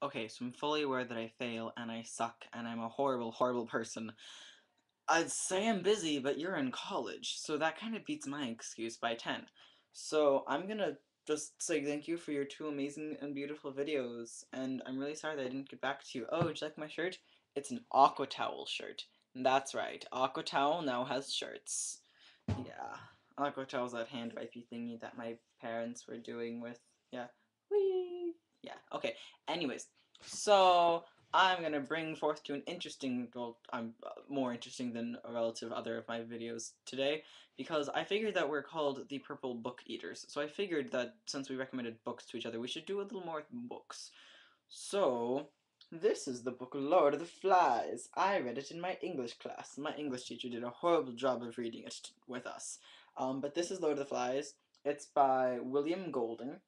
Okay, so I'm fully aware that I fail and I suck and I'm a horrible, horrible person. I'd say I'm busy, but you're in college, so that kind of beats my excuse by 10. So I'm gonna just say thank you for your two amazing and beautiful videos, and I'm really sorry that I didn't get back to you. Oh, would you like my shirt? It's an Aqua Towel shirt. That's right, Aqua Towel now has shirts. Yeah, Aqua Towel's that hand wipey thingy that my parents were doing with, yeah. Whee! Yeah, okay. Anyways, so I'm gonna bring forth to an interesting, well, I'm more interesting than a relative other of my videos today, because I figured that we're called the Purple Book Eaters, so I figured that since we recommended books to each other, we should do a little more with books. So, this is the book Lord of the Flies. I read it in my English class. My English teacher did a horrible job of reading it with us. But this is Lord of the Flies. It's by William Golding.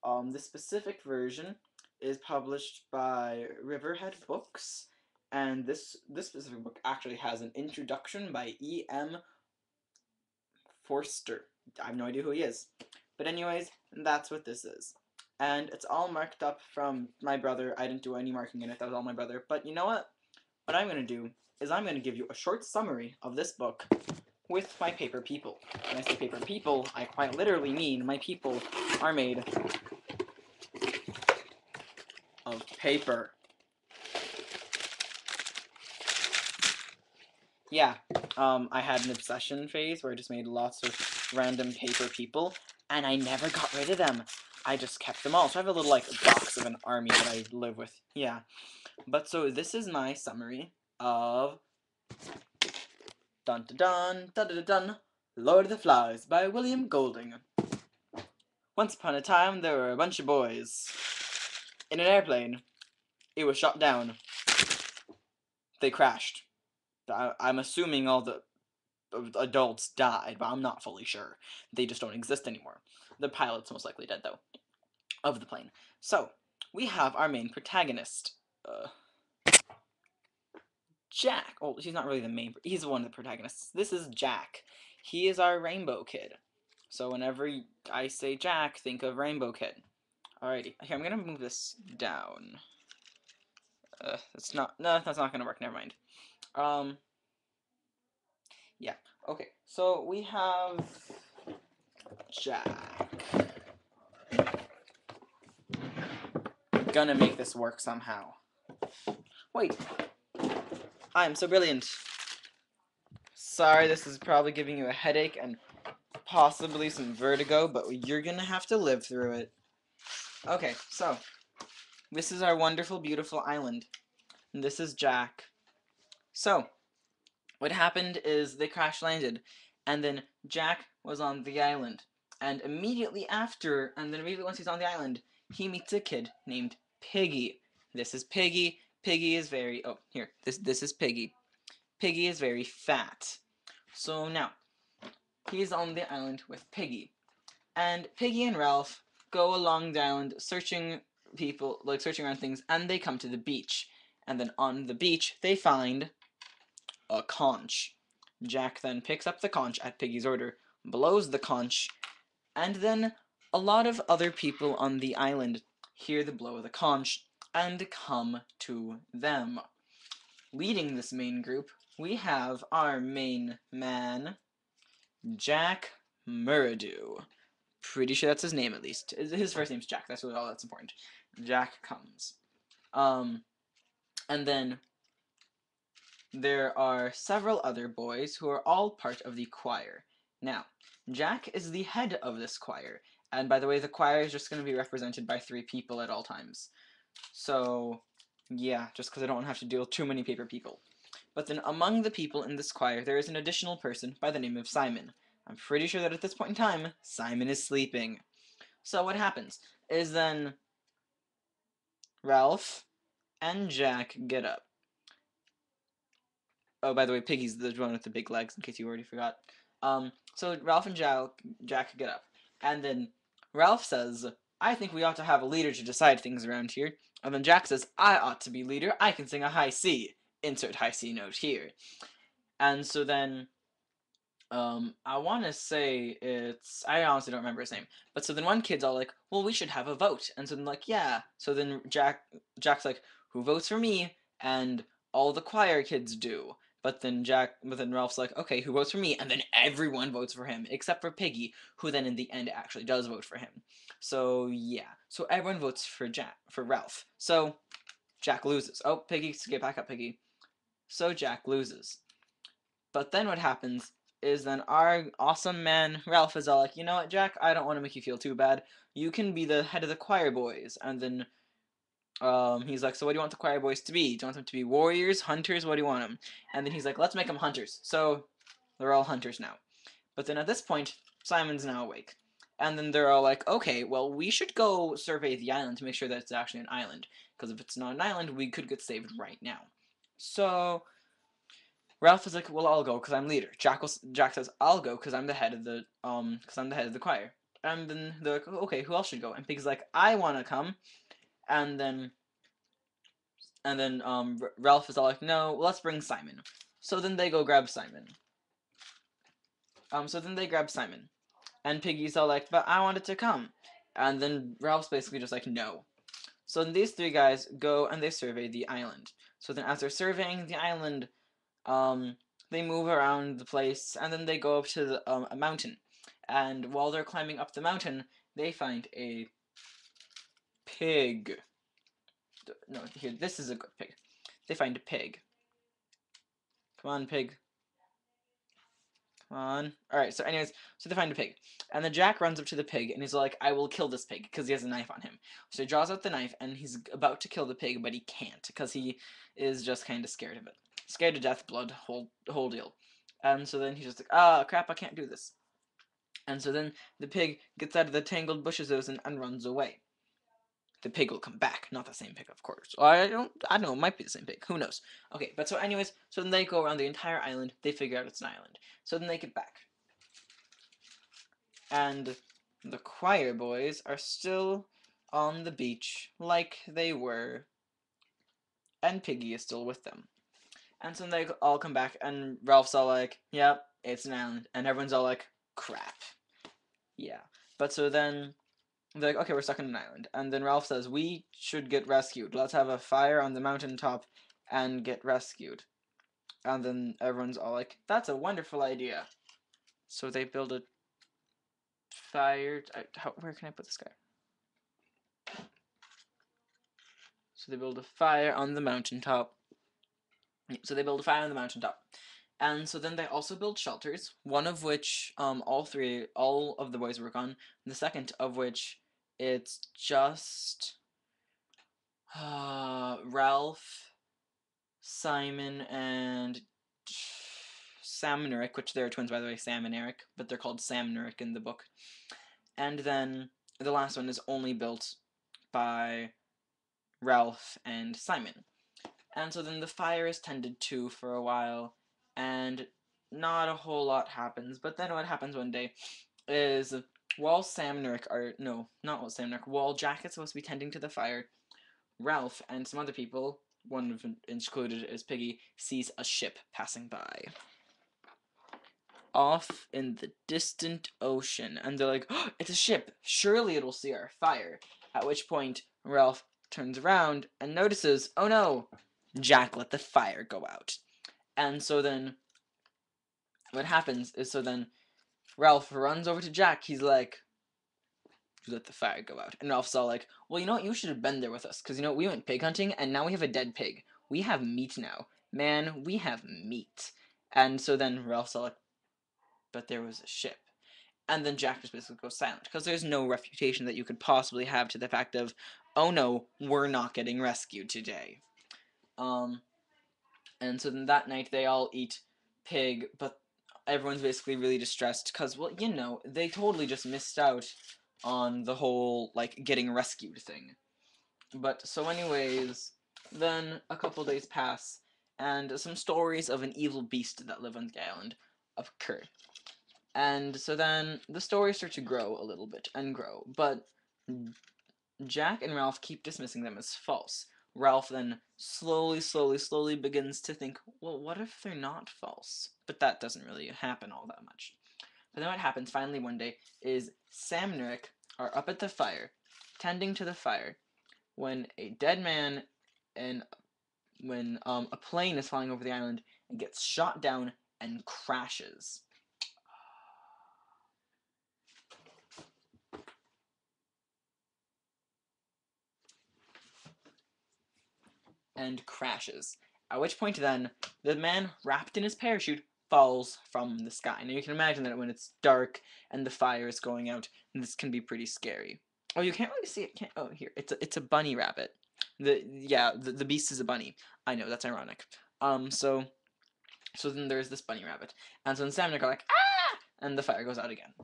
The specific version is published by Riverhead Books, and this specific book actually has an introduction by E.M. Forster. I have no idea who he is. But anyways, that's what this is. And it's all marked up from my brother. I didn't do any marking in it. That was all my brother. But you know what? What I'm going to do is I'm going to give you a short summary of this book with my paper people. When I say paper people, I quite literally mean my people are made of paper. Yeah, I had an obsession phase where I just made lots of random paper people, and I never got rid of them. I just kept them all. So I have a little, like, box of an army that I live with. Yeah. But so this is my summary of Dun Dun Dun Dun Dun Dun Lord of the Flies by William Golding. Once upon a time, there were a bunch of boys in an airplane. It was shot down. They crashed. I'm assuming all the adults died, but I'm not fully sure. They just don't exist anymore. The pilot's most likely dead, though, of the plane. So, we have our main protagonist, Jack. Oh, he's not really the main, he's one of the protagonists. This is Jack. He is our rainbow kid. So whenever I say Jack, think of Rainbow Kid. Alrighty, here, I'm gonna move this down. That's not gonna work, never mind. Yeah, okay, so we have Jack. Gonna make this work somehow. Wait, I am so brilliant. Sorry, this is probably giving you a headache and possibly some vertigo, but you're gonna have to live through it. Okay, so this is our wonderful, beautiful island. And this is Jack. So, what happened is they crash landed, and then Jack was on the island. And immediately once he's on the island, he meets a kid named Piggy. This is Piggy. Piggy is very, oh, here, this is Piggy. Piggy is very fat. So now, he's on the island with Piggy. And Piggy and Ralph go along down searching people, like searching around things, and they come to the beach. And then on the beach, they find a conch. Jack then picks up the conch at Piggy's order, blows the conch, and then a lot of other people on the island hear the blow of the conch and come to them. Leading this main group, we have our main man, Jack Muradew. Pretty sure that's his name, at least. His first name's Jack. That's really all that's important. Jack comes. And then there are several other boys who are all part of the choir. Now, Jack is the head of this choir. And by the way, the choir is just going to be represented by 3 people at all times. So, yeah, just because I don't have to deal with too many paper people. But then among the people in this choir, there is an additional person by the name of Simon. I'm pretty sure that at this point in time, Simon is sleeping. So what happens is then Ralph and Jack get up. Oh, by the way, Piggy's the one with the big legs, in case you already forgot. So Ralph and Jack get up. And then Ralph says, I think we ought to have a leader to decide things around here. And then Jack says, I ought to be leader. I can sing a high C. Insert high C note here. And so then I want to say it's, I honestly don't remember his name. But so then one kid's all like, well, we should have a vote. And so then like, yeah. So then Jack's like, who votes for me? And all the choir kids do. But then Ralph's like, okay, who votes for me? And then everyone votes for him, except for Piggy, who then in the end actually does vote for him. So yeah. So everyone votes for Ralph. So Jack loses. Oh, Piggy, get back up, Piggy. So Jack loses. But then what happens is then our awesome man Ralph is all like, you know what, Jack, I don't want to make you feel too bad. You can be the head of the choir boys. And then he's like, so what do you want the choir boys to be? Do you want them to be warriors, hunters? What do you want them? And then he's like, let's make them hunters. So they're all hunters now. But then at this point, Simon's now awake. And then they're all like, okay, well, we should go survey the island to make sure that it's actually an island. Because if it's not an island, we could get saved right now. So Ralph is like, well, I'll go because I'm leader. Jack says, I'll go because I'm the head of the choir. And then they're like, okay, who else should go? And Pig's like, I want to come. And then Ralph is all like, no, let's bring Simon. So then they go grab Simon. So then they grab Simon, and Piggy's all like, but I wanted to come. And then Ralph's basically just like, no. So then these three guys go and they survey the island. So then as they're surveying the island, they move around the place, and then they go up to a mountain. And while they're climbing up the mountain, they find a pig. No, here, this is a good pig. They find a pig. Come on, pig. Come on. Alright, so anyways, so they find a pig. And then Jack runs up to the pig, and he's like, I will kill this pig, because he has a knife on him. So he draws out the knife, and he's about to kill the pig, but he can't, because he is just kind of scared of it. Scared to death, blood, whole deal. And so then he's just like, ah, crap, I can't do this. And so then the pig gets out of the tangled bushes and runs away. The pig will come back. Not the same pig, of course. I don't know, it might be the same pig. Who knows? Okay, but so anyways, so then they go around the entire island. They figure out it's an island. So then they get back. And the choir boys are still on the beach like they were. And Piggy is still with them. And so they all come back, and Ralph's all like, yep, it's an island. And everyone's all like, crap. Yeah. But so then they're like, okay, we're stuck on an island. And then Ralph says, we should get rescued. Let's have a fire on the mountaintop and get rescued. And then everyone's all like, that's a wonderful idea. So they build a fire. Where can I put this guy? So they build a fire on the mountaintop. And so then they also build shelters, one of which all of the boys work on. The second of which it's just Ralph, Simon, and Sam and Eric, which they're twins by the way, Sam and Eric, but they're called Sam and Eric in the book. And then the last one is only built by Ralph and Simon. And so then the fire is tended to for a while, and not a whole lot happens. But then what happens one day is while Sam and Eric are, no, not while Sam and Eric, while Jack is supposed to be tending to the fire, Ralph and some other people, one of them included is Piggy, sees a ship passing by. Off in the distant ocean. And they're like, oh, it's a ship. Surely it'll see our fire. At which point, Ralph turns around and notices, oh no, Jack let the fire go out. And so then what happens is, so then Ralph runs over to Jack. He's like, you let the fire go out. And Ralph's all like, well, you know what? You should have been there with us. Because, you know, we went pig hunting, and now we have a dead pig. We have meat now. Man, we have meat. And so then Ralph's all like, but there was a ship. And then Jack just basically goes silent. Because there's no refutation that you could possibly have to the fact of, oh no, we're not getting rescued today. And so then that night they all eat pig, but everyone's basically really distressed because, well, you know, they totally just missed out on the whole, like, getting rescued thing. But, so anyways, then a couple days pass, and some stories of an evil beast that live on the island occur. And so then the stories start to grow a little bit, and grow, but Jack and Ralph keep dismissing them as false. Ralph then slowly begins to think, well, what if they're not false? but that doesn't really happen all that much. But then what happens finally one day is Sam and Rick are up at the fire, tending to the fire, when a dead man and when a plane is flying over the island and gets shot down and crashes. At which point then, the man wrapped in his parachute falls from the sky. Now you can imagine that when it's dark and the fire is going out, this can be pretty scary. Oh, you can't really see it. Oh, here, it's a bunny rabbit. The beast is a bunny. I know, that's ironic. So then there's this bunny rabbit, and so then Sam and Nick are like, ah! And the fire goes out again.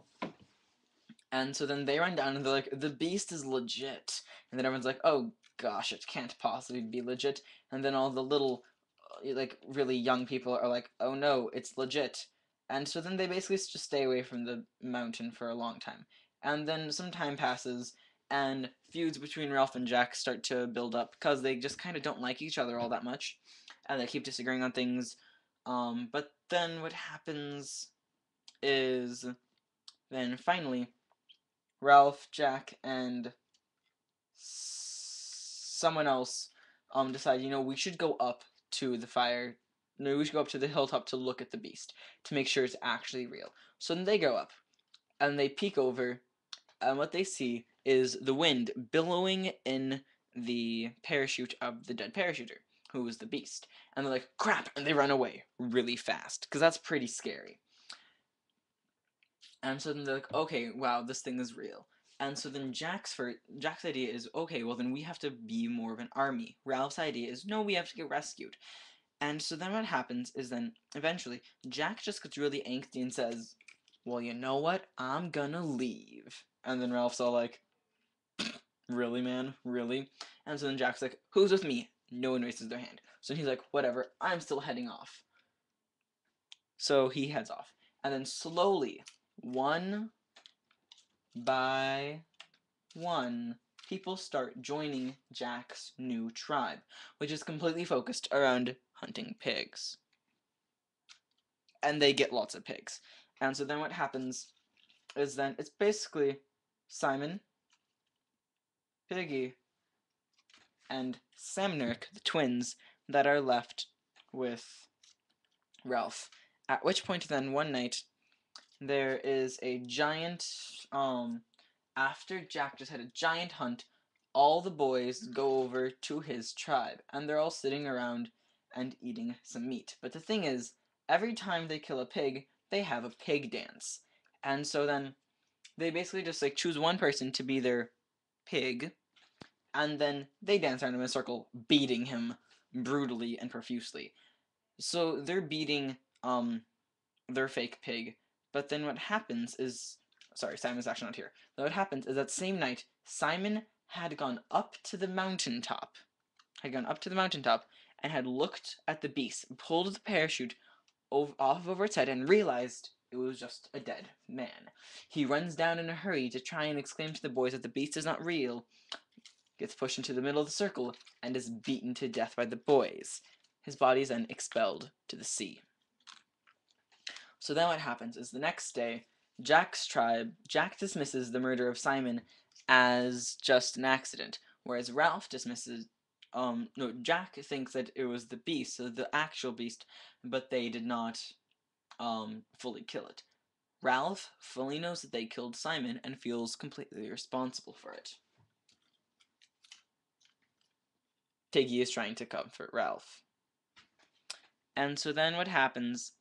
And so then they run down and they're like, the beast is legit. And then everyone's like, oh gosh, it can't possibly be legit. And then all the little, like, really young people are like, oh no, it's legit. And so then they basically just stay away from the mountain for a long time. And then some time passes, and feuds between Ralph and Jack start to build up because they just kind of don't like each other all that much. And they keep disagreeing on things. But then what happens is then finally Ralph, Jack, and someone else decide, we should go up to the fire. No, we should go up to the hilltop to look at the beast to make sure it's actually real. So then they go up and they peek over, and what they see is the wind billowing in the parachute of the dead parachuter, who was the beast. And they're like, crap, and they run away really fast because that's pretty scary. And so then they're like, okay, wow, this thing is real. And so then Jack's idea is, okay, well then we have to be more of an army. Ralph's idea is, no, we have to get rescued. And so then what happens is then, eventually, Jack just gets really angsty and says, well, you know what? I'm gonna leave. And then Ralph's all like, really, man? Really? And so then Jack's like, who's with me? No one raises their hand. So he's like, whatever, I'm still heading off. So he heads off. And then slowly, one by one, people start joining Jack's new tribe, which is completely focused around hunting pigs. And they get lots of pigs. And so then what happens is then it's basically Simon, Piggy, and Samnerick, the twins, that are left with Ralph. At which point then one night there is a giant, after Jack just had a giant hunt, all the boys go over to his tribe, and they're all sitting around and eating some meat. But the thing is, every time they kill a pig, they have a pig dance. And so then they basically just like choose one person to be their pig, and then they dance around him in a circle, beating him brutally and profusely. So they're beating their fake pig. But then what happens is, sorry, Simon's actually not here. But what happens is that same night, Simon had gone up to the mountaintop, and had looked at the beast, pulled the parachute off over its head, and realized it was just a dead man. He runs down in a hurry to try and exclaim to the boys that the beast is not real, gets pushed into the middle of the circle, and is beaten to death by the boys. His body is then expelled to the sea. So then what happens is the next day, Jack dismisses the murder of Simon as just an accident, whereas Ralph dismisses, Jack thinks that it was the beast, so the actual beast, but they did not fully kill it. Ralph fully knows that they killed Simon and feels completely responsible for it. Piggy is trying to comfort Ralph. And so then what happens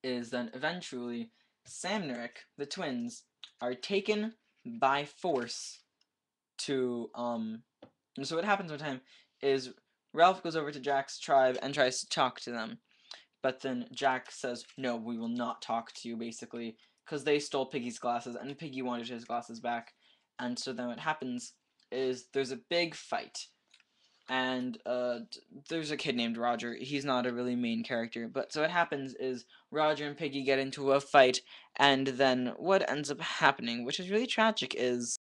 is then eventually Sam and Eric, the twins, are taken by force to, so what happens one time is Ralph goes over to Jack's tribe and tries to talk to them, but then Jack says, no, we will not talk to you, basically, because they stole Piggy's glasses, and Piggy wanted his glasses back, and so then what happens is there's a big fight, and there's a kid named Roger. He's not a really main character, but so what happens is Roger and Piggy get into a fight, and then what ends up happening, which is really tragic, is